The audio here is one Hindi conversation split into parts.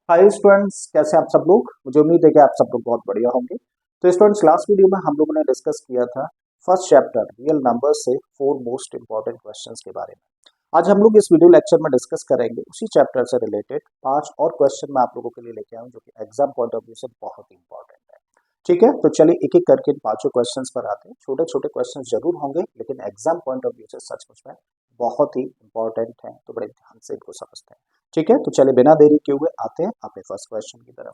हाय स्टूडेंट्स, कैसे हैं आप सब लोग। मुझे उम्मीद है कि आप सब लोग बहुत बढ़िया होंगे। तो स्टूडेंट्स, लास्ट वीडियो में हम लोगों ने डिस्कस किया था फर्स्ट चैप्टर रियल नंबर्स से 4 मोस्ट इंपॉर्टेंट क्वेश्चंस के बारे में। आज हम लोग इस वीडियो लेक्चर में डिस्कस करेंगे उसी चैप्टर से रिलेटेड 5 और क्वेश्चन मैं आप लोगों के लिए लेके आऊँ जो कि एग्जाम पॉइंट ऑफ व्यू से बहुत इंपॉर्टेंट है। ठीक है, तो चलिए एक एक करके इन पांचों क्वेश्चंस पर आते हैं। छोटे छोटे क्वेश्चंस जरूर होंगे लेकिन एग्जाम पॉइंट ऑफ व्यू से सचमुच में बहुत ही इंपॉर्टेंट है, तो बड़े ध्यान से इनको समझते हैं। ठीक है, तो चलिए बिना देरी किए हुए आते हैं अपने फर्स्ट क्वेश्चन की तरफ।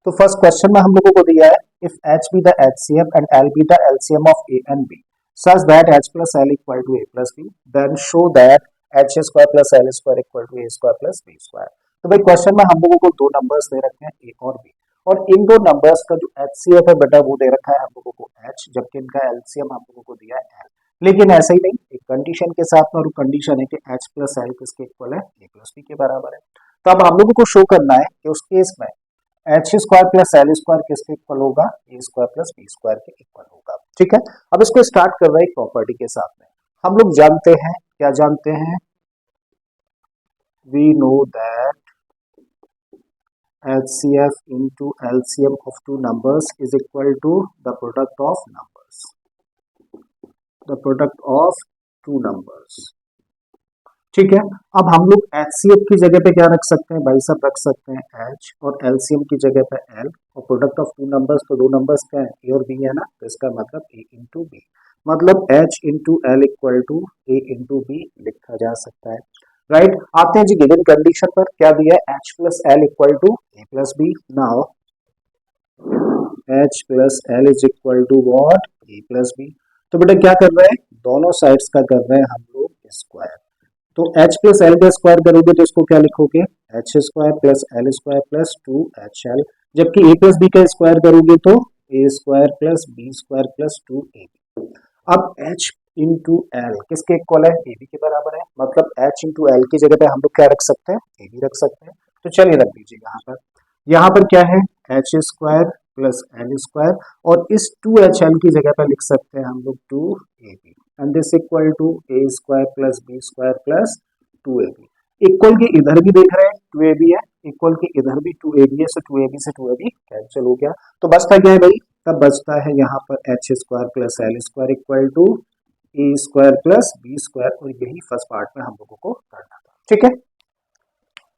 तो फर्स्ट क्वेश्चन में हम लोगों को दिया है if H be the HCF and L be the LCM of A and B such that H plus L equal to A plus B then show that H square plus L square equal to A square plus B square. तो भाई क्वेश्चन में हम लोगों को दो नंबर्स दे रखे हैं ए और बी, और इन दो नंबर्स का जो एचसीएफ है बेटा वो दे रखा है हम लोगों को एच, जबकि इनका एलसीएम हम लोगों को दिया है एल। लेकिन ऐसा ही नहीं, एक कंडीशन के साथ में, और कंडीशन है कि एच प्लस एल किसके इक्वल है, ए प्लस बी के बराबर है। तो अब हम लोगों को शो करना है कि उस केस में H square plus L square किसके इक्वल होगा, ए स्क्वायर प्लस बी स्क्वायर के इक्वल होगा। ठीक है, अब इसको स्टार्ट कर रहे हैं एक प्रॉपर्टी के साथ में। हम लोग जानते हैं, क्या जानते हैं, we know that HCF into LCM of two numbers is equal to the product of numbers, the product of two numbers। ठीक है, अब हम लोग HCF की जगह पे क्या रख सकते हैं भाई साहब, रख सकते हैं H, और LCM की जगह पे L, और प्रोडक्ट ऑफ टू नंबर्स, तो दो नंबर्स क्या है, A और B है ना, तो इसका मतलब A इंटू बी, मतलब H into L equal to A into B लिखा जा सकता है। राइट, आते हैं जी गिवन कंडीशन पर। क्या दिया है, H plus L equal to A plus B. Now H plus L is equal to what, A plus B. तो बेटा क्या कर रहे हैं, दोनों साइड्स का कर रहे हैं हम लोग स्क्वायर। तो h प्लस एल का स्क्वायर करोगे तो इसको क्या लिखोगे, H square plus L square plus 2HL, जबकि a प्लस बी का स्क्वायर करोगे तो a square plus B square plus 2ab। अब h इंटू एल किसके इक्वल है, ए बी के बराबर है, मतलब h इंटू एल की जगह पे हम लोग क्या रख सकते हैं, ए बी रख सकते हैं। तो चलिए रख दीजिए यहाँ पर क्या है, H square plus L square, और इस 2HL की जगह पर लिख सकते हैं हम लोग 2ab, and this equal to A square plus B square plus 2ab। इक्वल के इधर भी देख रहे हैं 2ab है, इक्वल के इधर भी 2ab है, सो 2ab से 2ab कैंसिल हो गया। तो बचता क्या है भाई, तब बचता है यहाँ पर H square plus L square equal to A square plus B square, और यही फर्स्ट पार्ट में हम लोगों को करना था। ठीक है,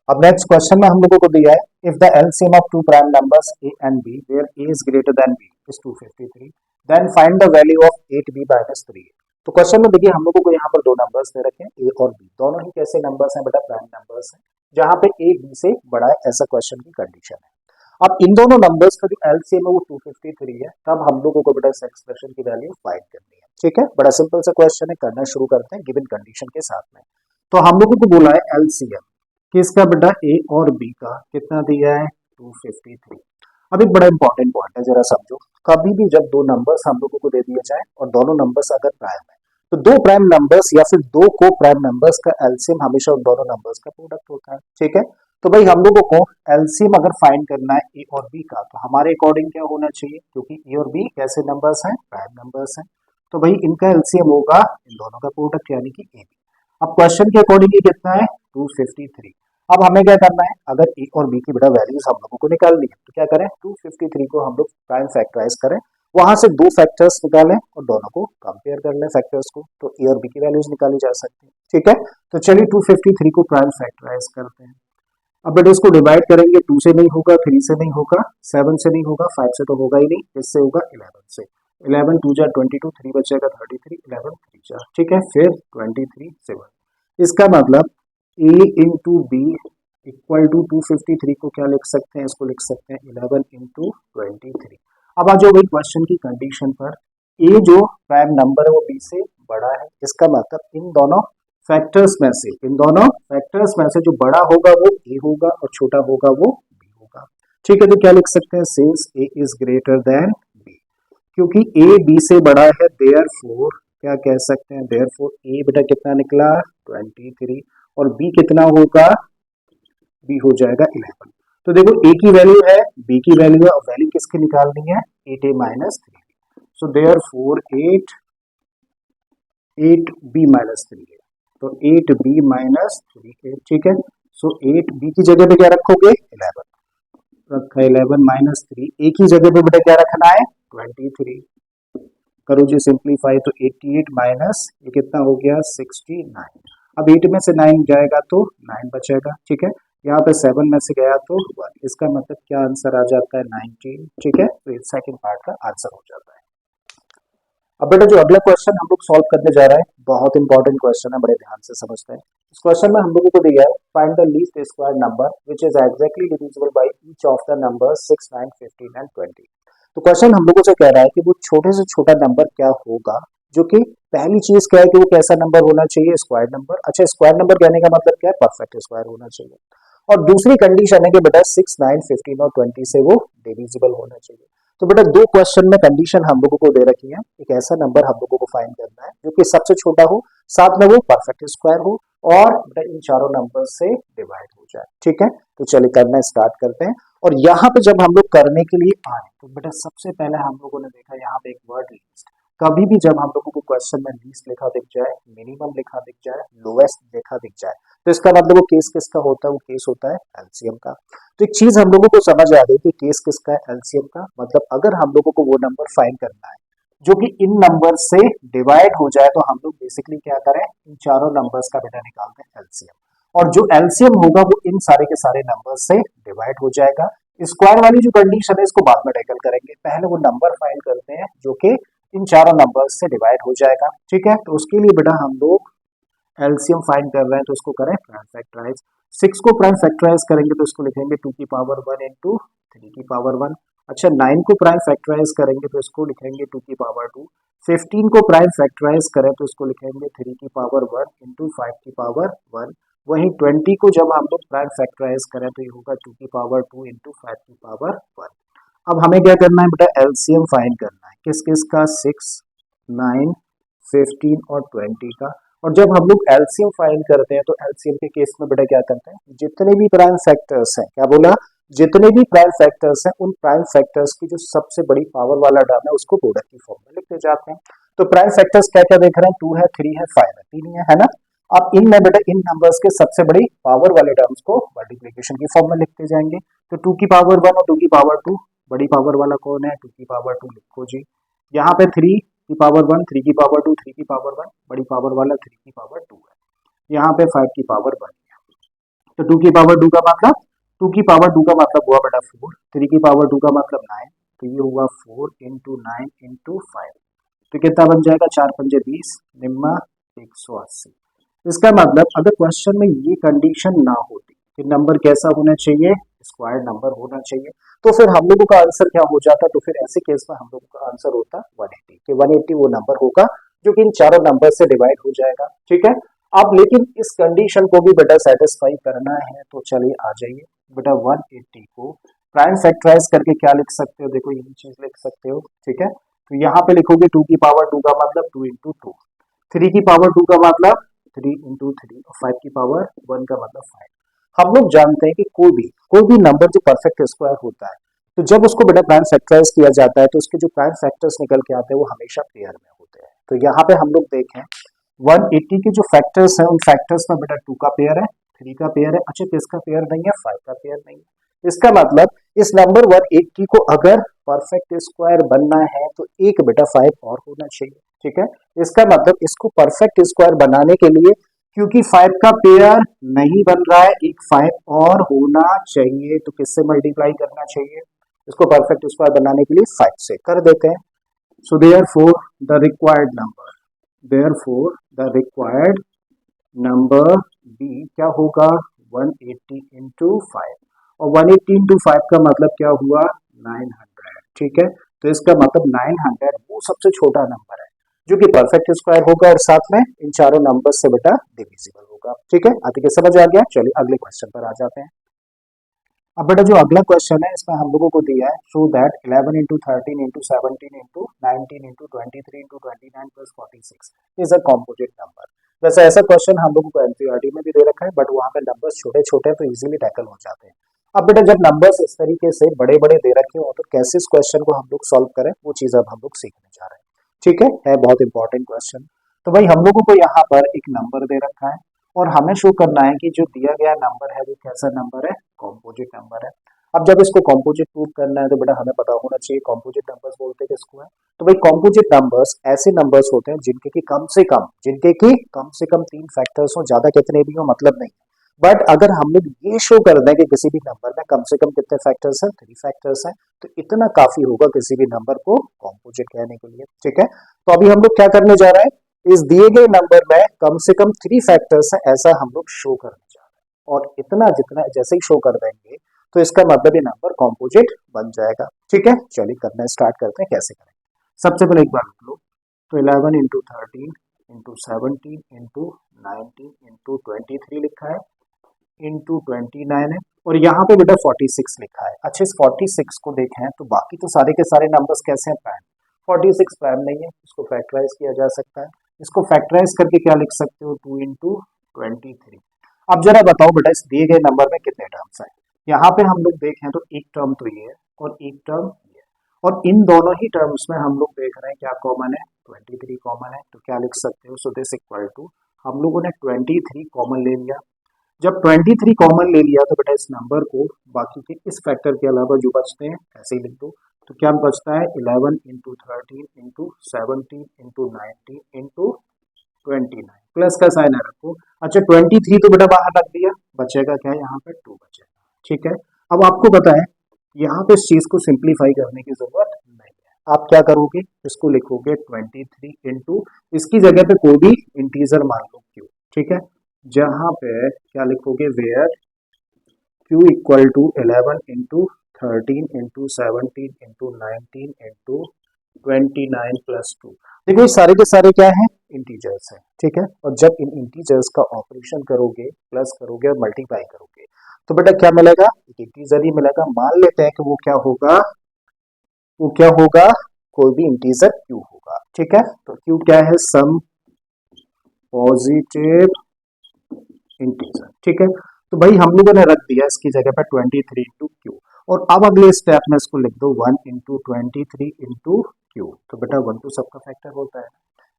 अब नेक्स्ट क्वेश्चन में हम लोगों को दिया है if the LCM of two prime numbers a and b where a is greater than b is 253 then find the value of 8b minus 3। तो क्वेश्चन में देखिए हम लोगों को यहाँ पर दो नंबर्स दे रखे हैं a और b, दोनों ही कैसे नंबर्स हैं बेटा, प्राइम नंबर्स हैं, जहाँ पे a b से बड़ा है, ऐसा क्वेश्चन की कंडीशन है। अब इन दोनों नंबर्स का जो एलसीएम है वो 253 है, तब हम लोगों को बेटा इस एक्सप्रेशन की वैल्यू फाइंड करनी है। ठीक है, बड़ा सिंपल सा क्वेश्चन है, करना शुरू करते हैं गिवन कंडीशन के साथ में। तो हम लोगों को बोला है एलसीएम किसका बेटा, ए और बी का, कितना दिया है 253। अब एक बड़ा इंपॉर्टेंट पॉइंट है, जरा समझो। कभी भी जब दो नंबर्स हम लोगों को दे दिए जाए और दोनों नंबर्स अगर प्राइम है, तो दो प्राइम नंबर्स या फिर दो को प्राइम नंबर्स का एलसीएम हमेशा उन दोनों नंबर्स का प्रोडक्ट होता है। ठीक है, तो भाई हम लोगों को एलसीएम अगर फाइंड करना है ए और बी का, तो हमारे अकॉर्डिंग क्या होना चाहिए, क्योंकि ए और बी कैसे नंबर्स हैं, प्राइम नंबर्स हैं, तो भाई इनका एलसीएम होगा इन दोनों का प्रोडक्ट यानी कि ए बी। अब क्वेश्चन के अकॉर्डिंग ये कितना है 253। अब हमें क्या करना है, अगर ए और बी की बेटा वैल्यूज हम लोगों को निकालनी है, तो क्या करें, 253 को हम लोग प्राइम फैक्टराइज करें, वहां से दो फैक्टर्स निकालें और दोनों को कंपेयर कर लें फैक्टर्स को, तो ए और बी की वैल्यूज निकाली जा सकती है। ठीक है, तो चलिए 253 को प्राइम फैक्टराइज करते हैं। अब बेटा इसको डिवाइड करेंगे, 2 से नहीं होगा, 3 से नहीं होगा, 7 से नहीं होगा, 5 से तो होगा ही नहीं, इससे होगा 11 से। 11 2 जा 22, 3 बचेगा 33, 11 3 जा, ठीक है, फिर 23 7। इसका मतलब ए इंटू बी इक्वल टू 253 को क्या लिख सकते हैं, इसको लिख सकते हैं 11 इंटू 23। अब आ जाओ भाई क्वेश्चन की कंडीशन पर, ए जो प्राइम नंबर है वो बी से बड़ा है, इसका मतलब इन दोनों फैक्टर्स में से, इन दोनों फैक्टर्स में से जो बड़ा होगा वो ए होगा और छोटा होगा वो बी होगा। ठीक है, तो क्या लिख सकते हैं, since A is greater than B, क्योंकि ए बी से बड़ा है, देयरफॉर क्या कह सकते हैं, देयरफॉर ए बेटा कितना निकला 23, और बी कितना होगा, बी हो जाएगा 11। तो देखो ए की वैल्यू है, बी की वैल्यू है, और वैल्यू किसकी निकालनी है, 8a minus 3। So therefore 8b minus 3 है, तो 8b माइनस 3 है। ठीक है, सो 8 बी की जगह पे क्या रखोगे 11 रखा है 11 माइनस 3 ए की जगह पे बेटा क्या रखना है 23 करो जी सिंप्लीफाई तो 88 माइनस ये कितना हो गया 69 अब 8 में से 9 जाएगा तो 9 बचेगा ठीक है यहाँ पे 7 में से गया तो 1 इसका मतलब क्या आंसर आ जाता है 19 ठीक है तो इस सेकंड पार्ट का आंसर हो जाता है। अब बेटा जो अगला क्वेश्चन हम लोग सॉल्व करने जा रहे हैं बहुत इंपॉर्टेंट क्वेश्चन है बड़े ध्यान से समझते हैं। इस क्वेश्चन में हम लोगों को दिया है find the least square number which is exactly divisible by each of the numbers 6 9 15 and 20। तो क्वेश्चन हम लोगों से कह रहा है कि वो छोटे से छोटा नंबर क्या होगा जो कि पहली चीज क्या है कि वो कैसा नंबर होना चाहिए स्क्वायर नंबर। अच्छा स्क्वायर नंबर कहने का मतलब क्या है परफेक्ट स्क्वायर होना चाहिए और दूसरी कंडीशन है कि बेटा 6 9 15 और 20 से वो डिविजिबल होना चाहिए। तो बेटा दो क्वेश्चन में कंडीशन हम लोगों को दे रखी है एक ऐसा नंबर हम लोगों को फाइंड करना है जो कि सबसे छोटा हो साथ में वो परफेक्ट स्क्वायर हो और बेटा इन चारों नंबर से डिवाइड हो जाए ठीक है। तो चलिए करना स्टार्ट करते हैं और यहाँ पे जब हम लोग करने के लिए आए तो बेटा सबसे पहले हम लोगों ने देखा यहाँ पे एक वर्ड लिस्ट कभी भी जब हम लोगों को क्वेश्चन में लीस्ट लिखा दिख जाए मिनिमम लिखा दिख जाए लोएस्ट लिखा दिख जाए तो इसका मतलब वो केस किसका होता है वो केस होता है एलसीएम का। तो एक चीज हम लोगों को समझ आ गई कि केस किसका है एलसीएम का मतलब अगर हम लोगों को वो नंबर फाइंड करना है जो कि इन नंबर से डिवाइड हो जाए तो हम लोग बेसिकली क्या करें इन चारों नंबर्स का बेटा निकालते हैं एलसीएम और जो एलसीएम होगा वो इन सारे के सारे नंबर से डिवाइड हो जाएगा। स्क्वायर वाली जो कंडीशन है इसको बाद में टैकल करेंगे पहले वो नंबर फाइंड करते हैं जो कि इन चारों नंबर्स से डिवाइड हो जाएगा ठीक है। तो उसके लिए बेटा हम लोग एलसीएम फाइंड कर रहे हैं तो इसको करें प्राइम फैक्टराइज 6 को प्राइम फैक्टराइज करेंगे तो इसको लिखेंगे 2 की पावर 1 इंटू 3 की पावर 1। अच्छा 9 को प्राइम फैक्टराइज करेंगे तो इसको लिखेंगे 2 की पावर 2। 15 को प्राइम फैक्टराइज करें तो इसको लिखेंगे 3 की पावर 1 इंटू 5 की पावर 1। वहीं 20 को जब हम लोग प्राइम फैक्टराइज करें तो ये होगा 2 की पावर 2 इंटू 5 की पावर 1। अब हमें क्या करना है बेटा एलसीएम फाइंड करना है किस किस का 6 9 15 और 20 का। और जब हम लोग एलसीएम फाइंड करते हैं तो एलसीएम के केस में बेटा क्या करते हैं जितने भी प्राइम फैक्टर्स हैं क्या बोला जितने भी प्राइम फैक्टर्स हैं उन प्राइम फैक्टर्स की जो सबसे बड़ी पावर वाला टर्म है उसको प्रोडक्ट की फॉर्म में लिखते जाते हैं। तो प्राइम फैक्टर्स क्या क्या देख रहे हैं 2 है 3 है 5 है 3 है ना। अब इनमें बेटा इन नंबर्स के सबसे बड़ी पावर वाले टर्म्स को मल्टीप्लिकेशन की फॉर्म में लिखते जाएंगे तो 2 की पावर 1 और 2 की पावर 2 बड़ी पावर वाला कौन है 2 की पावर 2 लिखो जी। यहाँ पे 3 की पावर 1 3 की पावर 2 3 की पावर 1 बड़ी पावर वाला 3 की पावर 2 है। यहाँ पे 5 की पावर 1 है तो 2 की पावर 2 का मतलब 2 की पावर 2 का मतलब हुआ बेटा 4 3 की पावर 2 का मतलब 9 तो ये हुआ 4 इंटू 9 इंटू 5 तो कितना बन जाएगा 4 पंजे 20 निम्मा 180। इसका मतलब अगर क्वेश्चन में ये कंडीशन ना होती कि नंबर कैसा होना चाहिए स्क्वायर नंबर होना चाहिए तो फिर हम लोगों का आंसर क्या हो जाता तो फिर ऐसे केस में हम लोगों का आंसर होता 180 कि 180 वो नंबर होगा जो कि इन चारों नंबर से डिवाइड हो जाएगा ठीक है। अब लेकिन इस कंडीशन को भी बेटा सेटिस्फाई करना है तो चलिए आ जाइए बेटा 180 को प्राइम फैक्टराइज करके क्या लिख सकते हो देखो यही चीज लिख सकते हो ठीक है। तो यहाँ पे लिखोगे 2 की पावर 2 का मतलब 2 इंटू 2 3 की पावर 2 का मतलब 3 इंटू 3 और 5 की पावर 1 का मतलब 5। हम लोग जानते हैं कि कोई भी नंबर जो परफेक्ट स्क्वायर होता है तो जब उसको बेटा प्राइम फैक्टराइज किया जाता है तो उसके जो प्राइम फैक्टर्स निकल के आते हैं वो हमेशा पेयर में होते हैं। तो यहाँ पे हम लोग देखें 180 के जो फैक्टर्स हैं उन फैक्टर्स में बेटा 2 का पेयर है 3 का पेयर है अच्छा किसका पेयर नहीं है 5 का पेयर नहीं है। इसका मतलब इस नंबर 180 को अगर परफेक्ट स्क्वायर बनना है तो एक बेटा 5 और होना चाहिए ठीक है। इसका मतलब इसको परफेक्ट स्क्वायर बनाने के लिए क्योंकि 5 का पेयर नहीं बन रहा है एक 5 और होना चाहिए तो किससे मल्टीप्लाई करना चाहिए इसको परफेक्ट स्क्वायर बनाने के लिए 5 से कर देते हैं। So therefore the required number B क्या होगा 180 इंटू 5 और 180 इंटू 5 का मतलब क्या हुआ 900 ठीक है। तो इसका मतलब 900 वो सबसे छोटा नंबर है जो कि परफेक्ट स्क्वायर होगा और साथ में इन चारों नंबर से बेटा डिविजिबल होगा ठीक है। आगे समझ आ गया चलिए अगले क्वेश्चन पर आ जाते हैं। अब बेटा जो अगला क्वेश्चन है इसमें हम लोगों को दिया है show that 11 into 13 into 17 into 19 into 23 into 29 plus 46 is a composite number. वैसे ऐसा क्वेश्चन हम लोगों को एनसीईआरटी में भी दे रखा है बट वहाँ पे नंबर्स छोटे छोटे हैं तो इजीली टैकल हो जाते हैं। अब बेटा जब नंबर्स इस तरीके से बड़े बड़े दे रखे हो तो कैसे इस क्वेश्चन को हम लोग सॉल्व करें वो चीज अब हम लोग सीखने जा रहे हैं ठीक है बहुत इंपॉर्टेंट क्वेश्चन। तो भाई हम लोगों को यहाँ पर एक नंबर दे रखा है और हमें शो करना है कि जो दिया गया नंबर है वो कैसा नंबर है, कॉम्पोजिट नंबर है। अब जब इसको कॉम्पोजिट प्रूव करना है तो बेटा हमें पता होना चाहिए कॉम्पोजिट नंबर्स बोलते हैं किसको है। तो भाई कॉम्पोजिट नंबर्स ऐसे नंबर्स होते हैं जिनके की कम से कम 3 फैक्टर्स हो, ज्यादा कितने भी हो मतलब नहीं। बट अगर हम लोग ये शो कर दें कि किसी भी नंबर में कम से कम कितने फैक्टर्स हैं, 3 फैक्टर्स हैं, तो इतना काफी होगा किसी भी नंबर को कॉम्पोजिट कहने के लिए। ठीक है, तो अभी हम लोग क्या करने जा रहे हैं, इस दिए गए नंबर में कम से कम 3 फैक्टर्स हैं ऐसा हम लोग शो करने जा रहे हैं, और इतना जितना जैसे ही शो कर देंगे तो इसका मतलब ये नंबर कॉम्पोजिट बन जाएगा। ठीक है, चलिए करना स्टार्ट करते हैं, कैसे करेंगे। सबसे पहले एक बार लिख लो, तो 11 इंटू 13 इंटू 17 इंटू 19 इंटू 23 लिखा है, इंटू 29 है, और यहाँ पे बेटा 46 लिखा है। अच्छा, इस 46 को देखें तो बाकी तो सारे के सारे नंबर्स कैसे हैं, प्राइम। 46 प्राइम नहीं है, इसको फैक्टराइज किया जा सकता है। इसको फैक्टराइज करके क्या लिख सकते हो, 2 इंटू 23। अब जरा बताओ बेटा इस दिए गए नंबर में कितने टर्म्स हैं। यहाँ पे हम लोग देखें तो एक टर्म तो ये है और एक टर्म ये है, और इन दोनों ही टर्म्स में हम लोग देख रहे हैं क्या कॉमन है, 23 कॉमन है। तो क्या लिख सकते हो, सो दिस इक्वल टू, हम लोगों ने 23 कॉमन ले लिया। जब 23 कॉमन ले लिया तो बेटा इस नंबर को बाकी के इस फैक्टर के अलावा जो बचते हैं ऐसे ही लिख दो। तो क्या बचता है, 11 into 13 into 17 into 19 into 29, plus का साइन है रखो। अच्छा, 23 तो बेटा बाहर रख दिया, बचेगा क्या, यहाँ पे 2 बचेगा। ठीक है, अब आपको पता है यहाँ पे इस चीज को सिंप्लीफाई करने की जरूरत नहीं है। आप क्या करोगे, इसको लिखोगे 23 इंटू, इसकी जगह पे कोई भी इंटीजर मान लो क्यू। ठीक है, जहां पे क्या लिखोगे, where Q equal to 11 into 13 into 17 into 19 into 29 plus 2। देखो ये सारे के सारे क्या हैं, इंटीजर्स हैं। ठीक है, और जब इन इंटीजर्स का ऑपरेशन करोगे, प्लस करोगे और मल्टीप्लाई करोगे, तो बेटा क्या मिलेगा, एक इंटीजर ही मिलेगा। मान लेते हैं कि वो क्या होगा, वो क्या होगा, कोई भी इंटीजर क्यू होगा। ठीक है, तो क्यू क्या है, सम पॉजिटिव इंटीजर। ठीक है, तो भाई हम लोगों ने रख दिया इसकी जगह पर 23 इंटू क्यू, और अब अगले स्टेप में इसको लिख दो 1 इंटू 23 इंटू क्यू। तो बेटा 1 तो सबका फैक्टर होता है,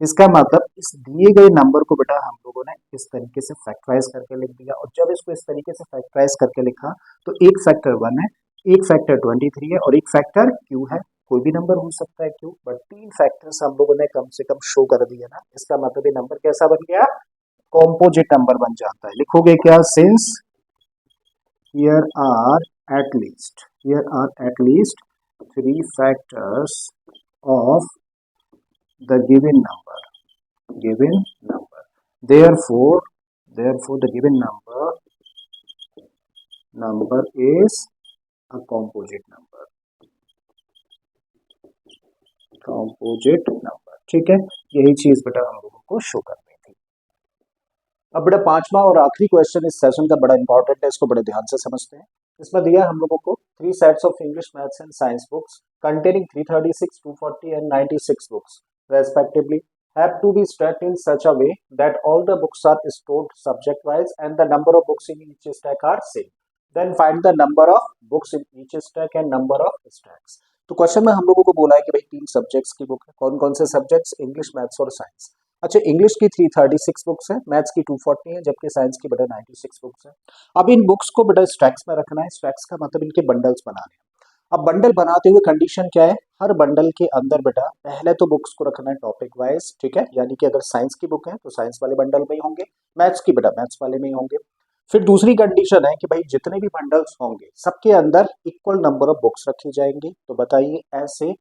इसका मतलब इस दिए गए नंबर को बेटा हम लोगों ने इस तरीके से फैक्टराइज करके लिख दिया। और जब इसको इस तरीके से फैक्टराइज करके लिखा तो एक फैक्टर 1 है, एक फैक्टर 23 है और एक फैक्टर क्यू है। कोई भी नंबर हो सकता है क्यू, बट 3 फैक्टर्स हम लोगों ने कम से कम शो कर दिए ना, इसका मतलब ये नंबर कैसा बन गया, कॉम्पोजिट नंबर बन जाता है। लिखोगे क्या, since here are at least 3 factors of the given number, therefore the given number is a composite number। ठीक है, यही चीज बेटा हम लोगों को शो करनी थी। अब बेटा पांचवा और आखिरी क्वेश्चन इस सेशन का बड़ा इंपॉर्टेंट है, इसको बड़े ध्यान से समझते हैं। इसमें दिया हम लोगों को 3 sets of English, maths and science books containing 336, 240 and 96 books respectively have to be stacked in such a way that all the books are stored subject wise and the number of books in each stack are same. Then find the number of books in each stack and number of stacks. तो क्वेश्चन में हम लोगों को बोला है कि भाई 3 सब्जेक्ट्स की बुक है। कौन कौन से सब्जेक्ट्स, इंग्लिश, मैथ्स और साइंस। अच्छा, इंग्लिश की 336 बुक्स है, मैथ्स की 240 है, जबकि साइंस की बेटा 96 बुक्स है। अब इन बुक्स को बेटा स्टैक्स में रखना है, स्टैक्स का मतलब इनके बंडल्स बनाने हैं। अब बंडल बनाते हुए कंडीशन क्या है, हर बंडल के अंदर बेटा पहले तो बुक्स को रखना है टॉपिक वाइज। ठीक है, यानी कि अगर साइंस की बुक है तो साइंस वाले बंडल में ही होंगे, मैथ्स की बेटा मैथ्स वाले में ही होंगे। फिर दूसरी कंडीशन है कि भाई जितने भी बंडल्स होंगे सबके अंदर इक्वल नंबर ऑफ बुक्स रखी जाएंगी। तो बताइए ऐसे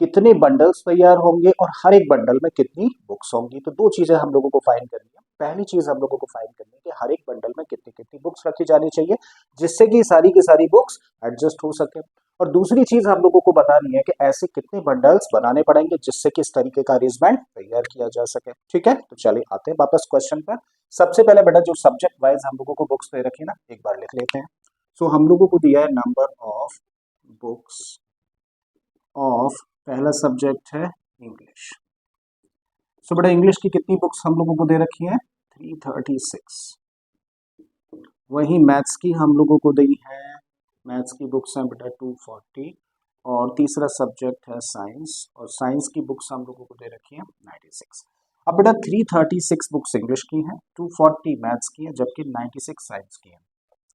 कितने बंडल्स तैयार होंगे और हर एक बंडल में कितनी बुक्स होंगी। तो 2 चीजें हम लोगों को फाइंड करनी है। पहली चीज हम लोगों को फाइंड करनी है कि हर एक बंडल में कितनी कितनी बुक्स रखी जानी चाहिए, जिससे कि सारी की सारी बुक्स एडजस्ट हो सके। और दूसरी चीज हम लोगों को बतानी है कि ऐसे कितने बंडल्स बनाने पड़ेंगे जिससे कि इस तरीके का अरेंजमेंट तैयार किया जा सके। ठीक है, तो चलिए आते हैं वापस क्वेश्चन पर। सबसे पहले बेटा जो सब्जेक्ट वाइज हम लोगों को बुक्स दे रखी है ना, एक बार लिख लेते हैं। सो हम लोगों को दिया है नंबर ऑफ बुक्स ऑफ, पहला सब्जेक्ट है इंग्लिश। सो बेटा इंग्लिश की कितनी बुक्स हम लोगों को दे रखी है, 336। वही मैथ्स की हम लोगों को दी है, मैथ्स की बुक्स हैं बेटा 240, और तीसरा सब्जेक्ट है साइंस, और साइंस की बुक्स हम लोगों को दे रखी है 96। अब बेटा 336 बुक्स इंग्लिश की हैं, 240 मैथ्स की हैं, जबकि 96 साइंस की हैं।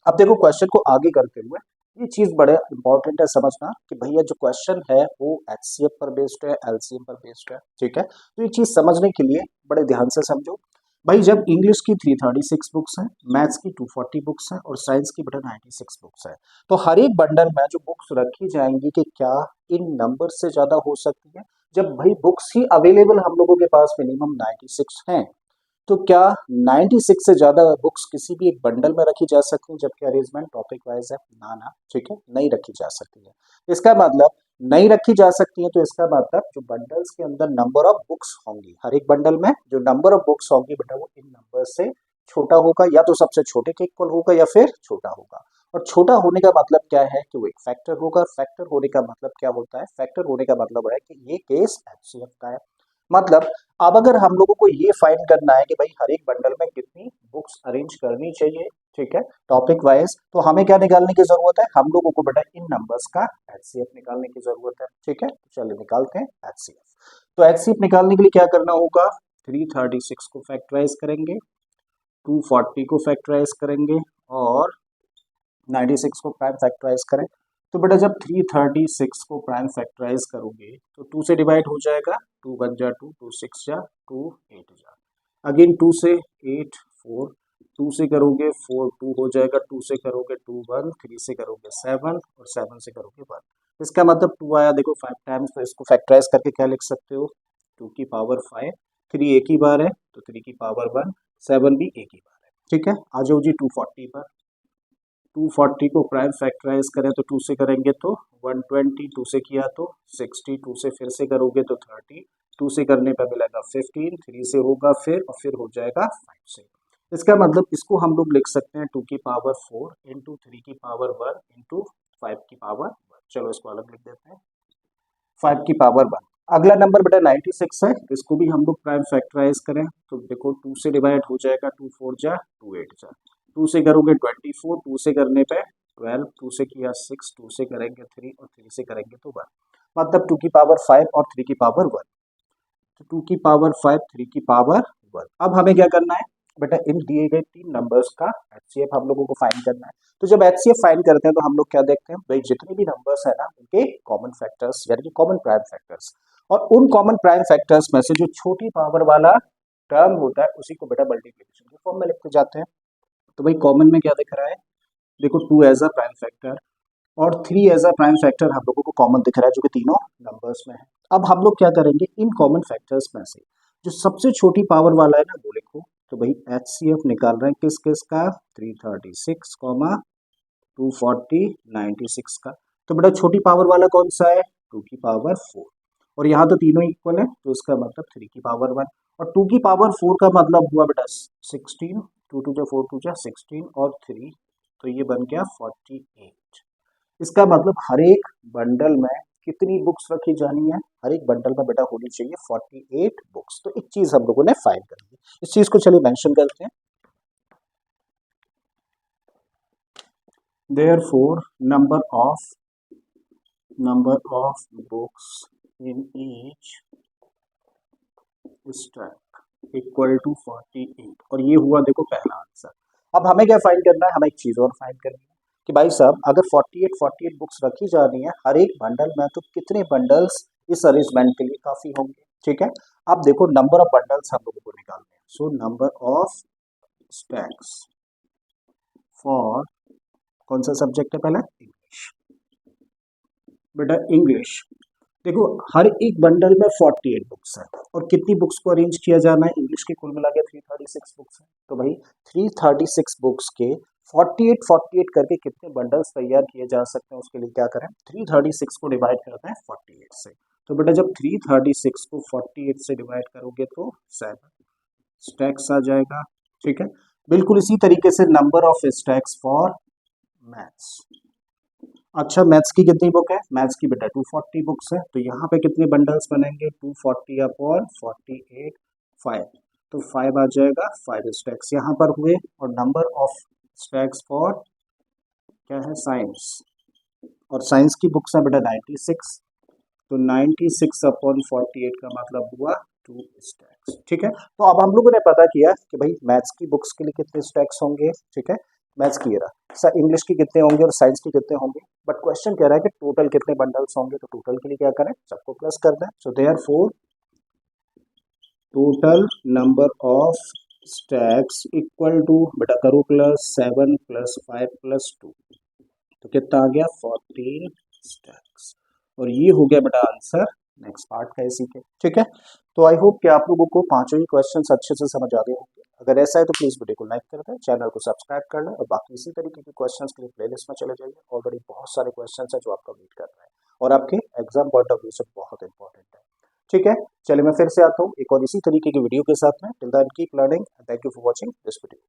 अब देखो क्वेश्चन को आगे करते हुए ये चीज बड़े इंपॉर्टेंट है समझना कि भैया जो क्वेश्चन है वो एचसीएफ पर बेस्ड है, एलसीएम पर बेस्ड है, ठीक है। तो ये चीज समझने के लिए बड़े ध्यान से समझो। भाई जब इंग्लिश की 336 बुक्स हैं, मैथ्स की 240 बुक्स हैं और साइंस की बेटा 96 बुक्स हैं, तो हर एक बंडल में जो बुक्स रखी जाएंगी कि क्या इन नंबर से ज्यादा हो सकती है। जब भाई बुक्स ही अवेलेबल हम लोगों के पास मिनिमम 96 हैं, तो क्या 96 से ज्यादा बुक्स किसी भी एक बंडल में रखी जा सकती हैं, जबकि अरेंजमेंट टॉपिक वाइज है? ना ना, ठीक है, नहीं रखी जा सकती है। इसका मतलब नहीं रखी जा सकती है, तो इसका मतलब जो बंडल्स के अंदर नंबर ऑफ बुक्स होंगी, हर एक बंडल में जो नंबर ऑफ बुक्स होंगी बेटा वो इन नंबर से छोटा होगा, या तो सबसे छोटे के इक्वल होगा या फिर छोटा होगा। और छोटा होने का मतलब क्या है कि वो एक फैक्टर होगा। फैक्टर होने का मतलब क्या होता है? फैक्टर होने का मतलब है कि ये केस एचसीएफ का है। मतलब अब अगर हम लोगों को ये फाइंड करना है कि भाई हर एक बंडल में कितनी बुक्स अरेंज करनी चाहिए, ठीक है, टॉपिक वाइज, तो हमें क्या निकालने की जरूरत है? हम लोगों को बेटा इन नंबर्स का एचसीएफ निकालने की जरूरत है, ठीक है। तो चलिए निकालते हैं एचसीएफ। तो एचसीएफ निकालने के लिए क्या करना होगा? 336 को फैक्टराइज करेंगे, 240 को फैक्टराइज करेंगे और 96 को प्राइम फैक्टराइज करें। तो बेटा जब 336 को प्राइम फैक्टराइज करोगे तो 2 से डिवाइड हो जाएगा, 2 1 जा 2, 2 6 जा 2 8 जा, अगेन 2 से 8 4, 2 से करोगे 4 2 हो जाएगा, 2 से करोगे 2 1, 3 से करोगे 7 और 7 से करोगे 1। इसका मतलब 2 आया देखो 5 टाइम्स, तो इसको फैक्टराइज करके क्या लिख सकते हो? 2 की पावर 5, 3 एक ही बार है तो 3 की पावर 1, 7 भी एक ही बार है, ठीक है। आ जाओ जी 240 पर। 240 को प्राइम फैक्टराइज करें तो 2 से करेंगे तो 120, 2 से किया तो 60, 2 से फिर से करोगे तो 30, 2 से करने पर मिलेगा 15, 3 से होगा फिर और फिर हो जाएगा 5 से। इसका मतलब इसको हम लोग लिख सकते हैं 2 की पावर 4 इंटू 3 की पावर 1 इंटू 5 की पावर 1। चलो इसको अलग लिख देते हैं, 5 की पावर 1। अगला नंबर बेटा 96 है, इसको भी हम लोग प्राइम फैक्टराइज करें तो देखो 2 से डिवाइड हो जाएगा, 2 4 जा 2 8 जा, 2 से करोगे 24, 2 से करने पे 12, 2 से किया 6, 2 से करेंगे 3 और 3 से करेंगे तो 1। मतलब 2 की पावर 5 और 3 की पावर 1, तो 2 की पावर 5, 3 की पावर 1। अब हमें क्या करना है बेटा? इन दिए गए तीन नंबर्स का एचसीएफ हम लोगों को फाइंड करना है। तो जब एचसीएफ फाइंड करते हैं तो हम लोग क्या देखते हैं भाई? जितने भी नंबर्स है ना उनके कॉमन फैक्टर्स यानी कि कॉमन प्राइम फैक्टर्स, और उन कॉमन प्राइम फैक्टर्स में से जो छोटी पावर वाला टर्म होता है उसी को बेटा मल्टीप्लिकेशन के फॉर्म में लिखते जाते हैं। तो भाई कॉमन में क्या दिख रहा है? देखो 2 एज अ प्राइम फैक्टर और 3 एज अ प्राइम फैक्टर हम लोगों को कॉमन दिख रहा है, जो कि तीनों नंबर्स में है। अब हम लोग क्या करेंगे? इन कॉमन फैक्टर्स में से जो सबसे छोटी पावर वाला है ना वो लिखो। तो भाई एचसीएफ निकाल रहे हैं किस किस का? 336 कॉमा 240 96 का। तो बेटा छोटी पावर वाला कौन सा है? 2 की पावर 4, और यहाँ तो तीनों इक्वल है तो इसका मतलब 3 की पावर 1, और 2 की पावर 4 का मतलब हुआ बेटा 16, 2 2 जा 4 2 जा 16 और 3, तो ये बन गया 48। इसका मतलब हर एक बंडल में कितनी बुक्स रखी जानी है? हर एक बंडल में बेटा होनी चाहिए 48 बुक्स। तो एक चीज हम लोगों ने फाइंड कर ली, इस चीज को चलिए मेंशन करते हैं। Therefore, number of books in each stack equal to 48, और ये हुआ देखो पहला आंसर। अब हमें क्या फाइंड करना है? हमें एक चीज और फाइंड करनी है कि भाई साहब अगर 48 बुक्स रखी जानी है हर एक बंडल में, तो कितने बंडल्स इस अरेंजमेंट के लिए काफी होंगे, ठीक है। अब देखो नंबर ऑफ बंडल्स हम लोगों को निकालने हैं। So number of stacks for कौन सा सब्जेक्ट है? पहला इंग्लिश। बेटा इंग्लिश देखो हर एक बंडल में 48 बुक्स है, और कितनी बुक्स को अरेंज किया जाना है? इंग्लिश के कुल मिला के 336 बुक्स है। तो भाई 336 बुक्स के 48 करके कितने बंडल्स तैयार किए जा सकते हैं? उसके लिए क्या करें? 336 को डिवाइड करते हैं 48 से। तो बेटा जब 336 को 48 से डिवाइड करोगे तो 7 स्टैक्स आ जाएगा, ठीक है। बिल्कुल इसी तरीके से number of stacks for maths. अच्छा मैथ्स की कितनी बुक है? मैथ्स की बेटा 240 बुक्स है, तो यहाँ पे कितने बंडल्स बनेंगे? 240 अपॉन 48 5, तो 5 आ जाएगा, 5 स्टैक्स यहाँ पर हुए। और नंबर ऑफ स्टैक्स फॉर क्या है? साइंस, और साइंस की बुक्स है बेटा 96, तो 96 अपॉन 48 का मतलब हुआ 2 स्टैक्स। ठीक है, तो अब हम लोगों ने पता किया कि भाई मैथ्स की बुक्स के लिए कितने स्टैक्स होंगे। ठीक है, मैथ्स की ये रहा सर, इंग्लिश की कितने होंगे और साइंस की कितने होंगे, बट क्वेश्चन कह रहा है कि टोटल कितने बंडल्स होंगे, तो टोटल के लिए क्या करें, सबको प्लस कर दें। So therefore total number of stacks equal to, बेटा करो प्लस 7 प्लस 5 प्लस 2, तो कितना आ गया 14 स्टैक्स। और ये हो गया बेटा आंसर नेक्स्ट पार्ट का इसी के। ठीक है, तो आई होप कि आप लोगों को पांचों ही क्वेश्चंस अच्छे से समझ आ गए होंगे। अगर ऐसा है तो प्लीज वीडियो को लाइक कर दें, चैनल को सब्सक्राइब कर लें, और बाकी इसी तरीके के क्वेश्चंस के लिए प्लेलिस्ट में चले जाइए। ऑलरेडी बहुत सारे क्वेश्चंस हैं जो आपका वेट कर रहे हैं और आपके एग्जाम पॉइंट ऑफ व्यू से बहुत इंपॉर्टेंट है। ठीक है, चलिए मैं फिर से आता हूँ एक और इसी तरीके की वीडियो के साथ में। Till then keep learning, thank you for watching this video.